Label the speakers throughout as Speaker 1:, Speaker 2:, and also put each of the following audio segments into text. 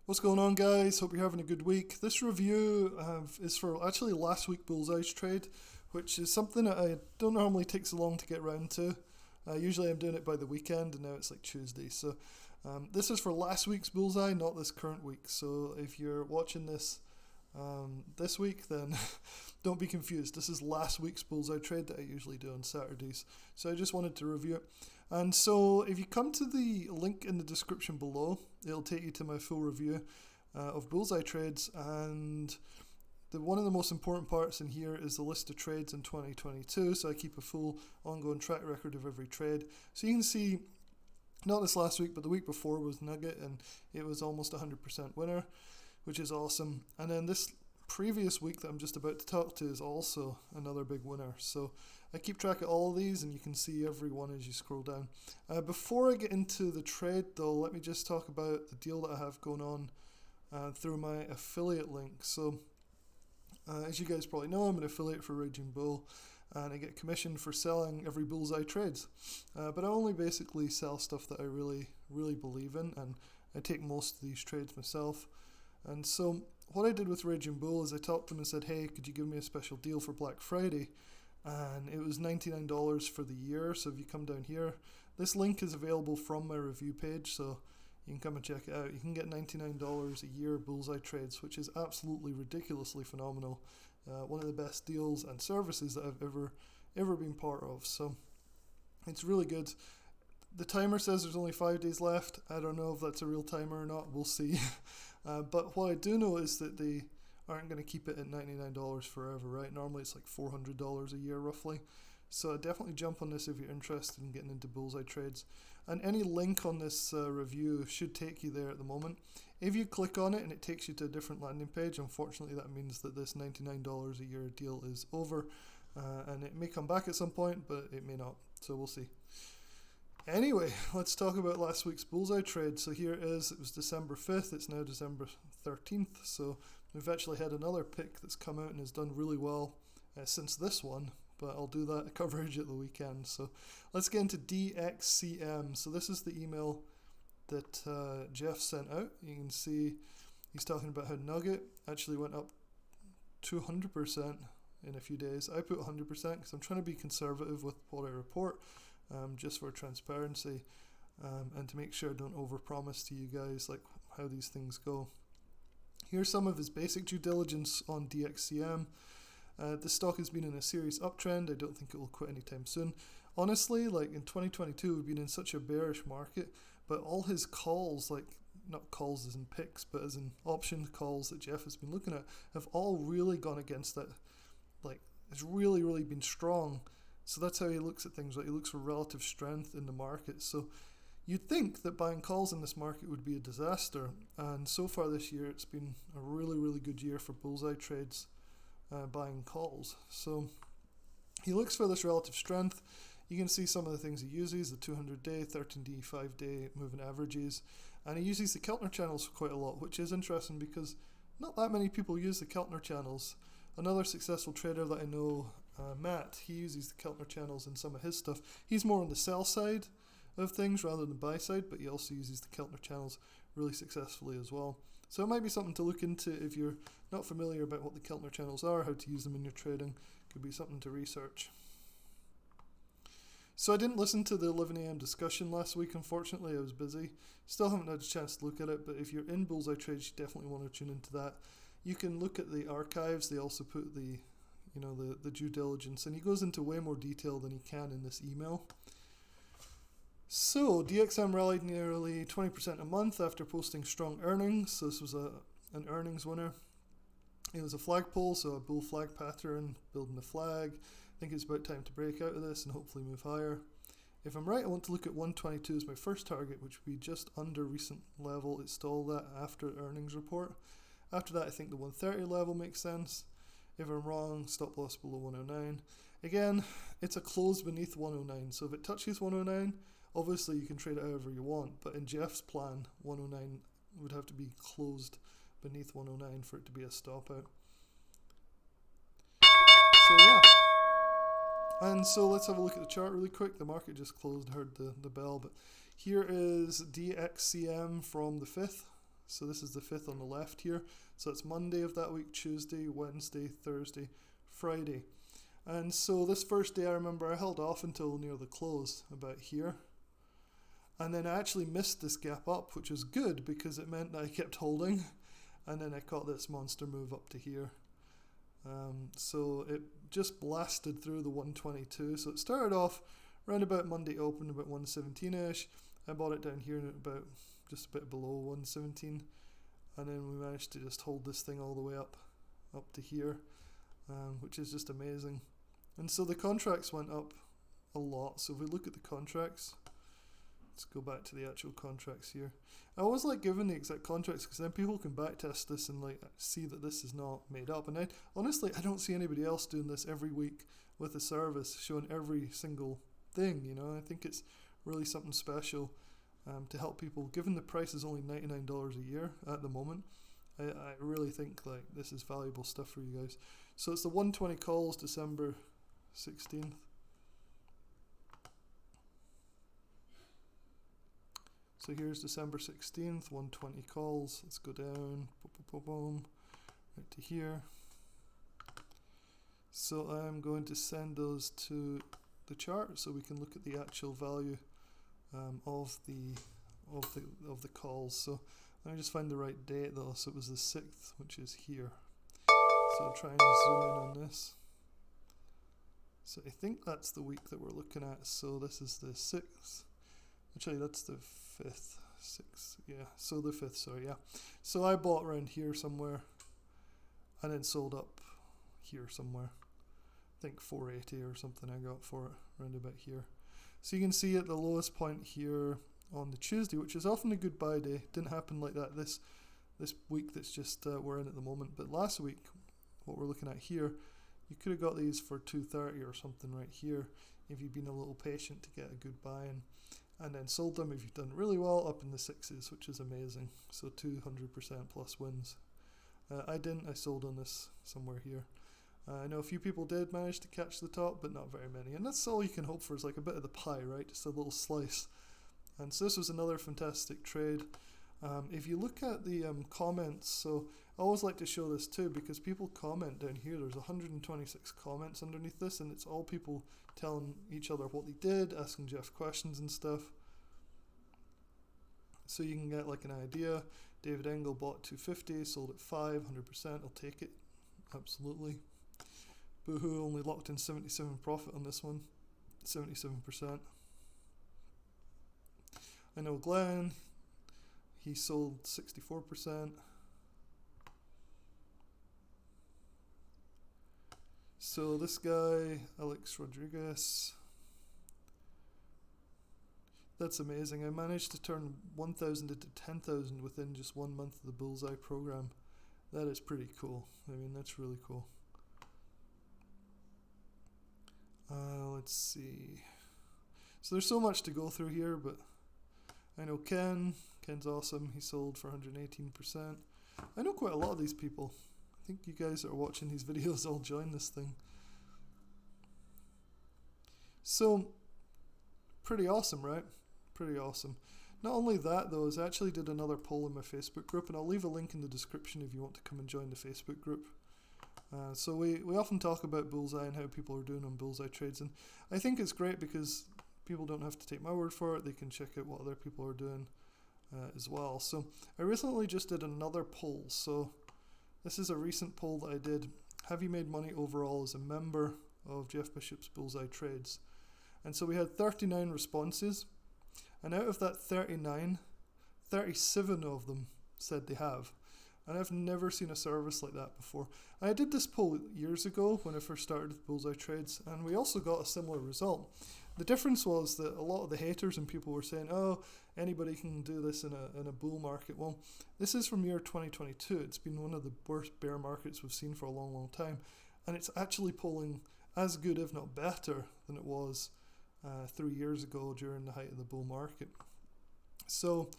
Speaker 1: What's going on, guys? Hope you're having a good week. This review is for actually last week Bullseye's trade, which is something that I don't normally take so long to get around to. Usually I'm doing it by the weekend, and now it's like Tuesday. So this is for last week's Bullseye, not this current week. So if you're watching this this week, then don't be confused. This is last week's Bullseye trade that I usually do on Saturdays. So I just wanted to review it. And so if you come to the link in the description below, it'll take you to my full review of Bullseye trades. And one of the most important parts in here is the list of trades in 2022. So I keep a full ongoing track record of every trade. So you can see, not this last week, but the week before was Nugget, and it was almost 100% winner, which is awesome. And then this previous week that I'm just about to talk to is also another big winner. So I keep track of all of these, and you can see every one as you scroll down. Before I get into the trade though, let me just talk about the deal that I have going on through my affiliate link. So as you guys probably know, I'm an affiliate for Raging Bull, and I get commissioned for selling every Bullseye trades. But I only basically sell stuff that I really believe in, and I take most of these trades myself. And so what I did with Raging Bull is I talked to him and said, hey, could you give me a special deal for Black Friday? And it was $99 for the year. So if you come down here, this link is available from my review page, so you can come and check it out. You can get $99 a year Bullseye trades, which is absolutely ridiculously phenomenal. One of the best deals and services that I've ever been part of. So it's really good. The timer says there's only 5 days left. I don't know if that's a real timer or not. We'll see. But what I do know is that they aren't going to keep it at $99 forever, right? Normally it's like $400 a year roughly. So definitely jump on this if you're interested in getting into Bullseye trades. And any link on this review should take you there at the moment. If you click on it and it takes you to a different landing page, unfortunately that means that this $99 a year deal is over. And it may come back at some point, but it may not. So we'll see. Anyway, let's talk about last week's Bullseye trade. So here it is. It was December 5th. It's now December 13th. So we've actually had another pick that's come out and has done really well since this one. But I'll do that coverage at the weekend. So let's get into DXCM. So this is the email that Jeff sent out. You can see he's talking about how Nugget actually went up 200% in a few days. I put 100% because I'm trying to be conservative with what I report. Just for transparency and to make sure I don't overpromise to you guys like how these things go. Here's some of his basic due diligence on DXCM. The stock has been in a serious uptrend. I don't think it will quit anytime soon. Honestly, like in 2022 we've been in such a bearish market, but all his calls, like not calls as in picks, but as in option calls that Jeff has been looking at, have all really gone against that. Like it's really been strong. So that's how he looks at things, right? He looks for relative strength in the market. So you'd think that buying calls in this market would be a disaster. And so far this year, it's been a really good year for Bullseye trades buying calls. So he looks for this relative strength. You can see some of the things he uses, the 200-day, 13-day, 5-day moving averages. And he uses the Keltner channels quite a lot, which is interesting because not that many people use the Keltner channels. Another successful trader that I know, Matt, he uses the Keltner channels in some of his stuff. He's more on the sell side of things rather than the buy side, but he also uses the Keltner channels really successfully as well. So it might be something to look into if you're not familiar about what the Keltner channels are, how to use them in your trading. Could be something to research. So I didn't listen to the 11 a.m. discussion last week, unfortunately. I was busy. Still haven't had a chance to look at it, but if you're in Bullseye trades, you definitely want to tune into that. You can look at the archives. They also put the due diligence, and he goes into way more detail than he can in this email. So DXM rallied nearly 20% a month after posting strong earnings. So this was an earnings winner. It was a flagpole, so a bull flag pattern, building the flag. I think it's about time to break out of this and hopefully move higher. If I'm right, I want to look at 122 as my first target, which would be just under recent level. It's still that after earnings report. After that, I think the 130 level makes sense. If I'm wrong, stop loss below 109. Again, it's a close beneath 109. So if it touches 109, obviously you can trade it however you want. But in Jeff's plan, 109 would have to be closed beneath 109 for it to be a stop out. So yeah. And so let's have a look at the chart really quick. The market just closed, heard the bell. But here is DXCM from the 5th. So this is the 5th on the left here. So it's Monday of that week, Tuesday, Wednesday, Thursday, Friday. And so this first day, I remember I held off until near the close, about here. And then I actually missed this gap up, which was good because it meant that I kept holding. And then I caught this monster move up to here. So it just blasted through the 122. So it started off around about Monday open, about 117-ish. I bought it down here at about just a bit below 117. And then we managed to just hold this thing all the way up to here, which is just amazing. And so the contracts went up a lot. So if we look at the contracts, let's go back to the actual contracts here. I always like giving the exact contracts because then people can backtest this and like see that this is not made up. And I honestly don't see anybody else doing this every week with a service showing every single thing. You know, I think it's really something special to help people. Given the price is only $99 a year at the moment, I really think like this is valuable stuff for you guys. So it's the 120 calls, December 16th. So here's December 16th, 120 calls. Let's go down, boom, right to here. So I'm going to send those to the chart so we can look at the actual value of the calls. So let me just find the right date though. So it was the 6th, which is here. So I'll try and zoom in on this. So I think that's the week that we're looking at. So this is the 6th. Actually, that's the 5th. 6th, yeah. So the 5th, sorry, yeah. So I bought around here somewhere and then sold up here somewhere. I think 480 or something I got for it, around about here. So you can see at the lowest point here on the Tuesday, which is often a good buy day. Didn't happen like that this week that's just we're in at the moment. But last week, what we're looking at here, you could have got these for 230 or something right here if you've been a little patient to get a good buy in. And then sold them if you've done really well up in the 6s, which is amazing. So 200% plus wins. I didn't. I sold on this somewhere here. I know a few people did manage to catch the top, but not very many. And that's all you can hope for, is like a bit of the pie, right? Just a little slice. And so this was another fantastic trade. If you look at the comments, so I always like to show this too because people comment down here. There's 126 comments underneath this, and it's all people telling each other what they did, asking Jeff questions and stuff. So you can get like an idea. David Engel bought 250, sold at 5, 100%. I'll take it, absolutely. Boohoo only locked in 77 profit on this one, 77%. I know Glenn, he sold 64%. So this guy, Alex Rodriguez, that's amazing. I managed to turn 1,000 into 10,000 within just 1 month of the Bullseye program. That is pretty cool. I mean, that's really cool. Let's see. So there's so much to go through here, but I know Ken's awesome. He sold for 118%. I know quite a lot of these people. I think you guys that are watching these videos all join this thing. So, pretty awesome, right? Pretty awesome. Not only that though, is I actually did another poll in my Facebook group, and I'll leave a link in the description if you want to come and join the Facebook group. So we often talk about Bullseye and how people are doing on Bullseye trades, and I think it's great because people don't have to take my word for it. They can check out what other people are doing as well. So I recently just did another poll. So this is a recent poll that I did. Have you made money overall as a member of Jeff Bishop's Bullseye Trades? And so we had 39 responses, and out of that 39, 37 of them said they have. And I've never seen a service like that before. I did this poll years ago when I first started with Bullseye Trades, and we also got a similar result. The difference was that a lot of the haters and people were saying, oh, anybody can do this in a bull market. Well, this is from year 2022. It's been one of the worst bear markets we've seen for a long, long time. And it's actually polling as good, if not better, than it was 3 years ago during the height of the bull market. So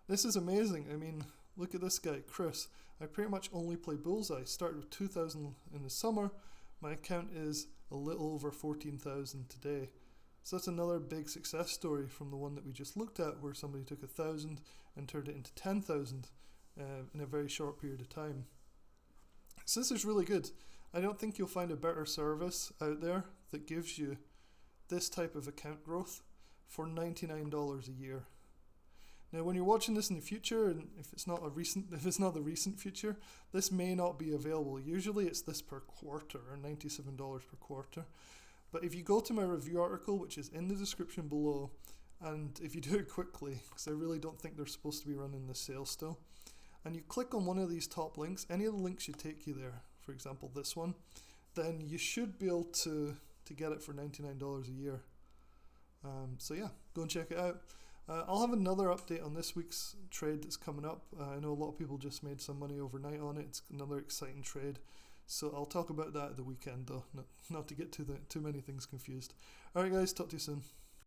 Speaker 1: this is amazing. I mean, look at this guy, Chris. I pretty much only play Bullseye. Started with 2,000 in the summer. My account is a little over 14,000 today. So that's another big success story from the one that we just looked at, where somebody took 1,000 and turned it into 10,000 in a very short period of time. So this is really good. I don't think you'll find a better service out there that gives you this type of account growth for $99 a year. Now, when you're watching this in the future, and if it's not the recent future, this may not be available. Usually it's this per quarter, or $97 per quarter. But if you go to my review article, which is in the description below, and if you do it quickly, because I really don't think they're supposed to be running this sale still, and you click on one of these top links, any of the links should take you there, for example this one, then you should be able to get it for $99 a year. So yeah, go and check it out. I'll have another update on this week's trade that's coming up. I know a lot of people just made some money overnight on it. It's another exciting trade. So I'll talk about that at the weekend though, not to get too many things confused. Alright guys, talk to you soon.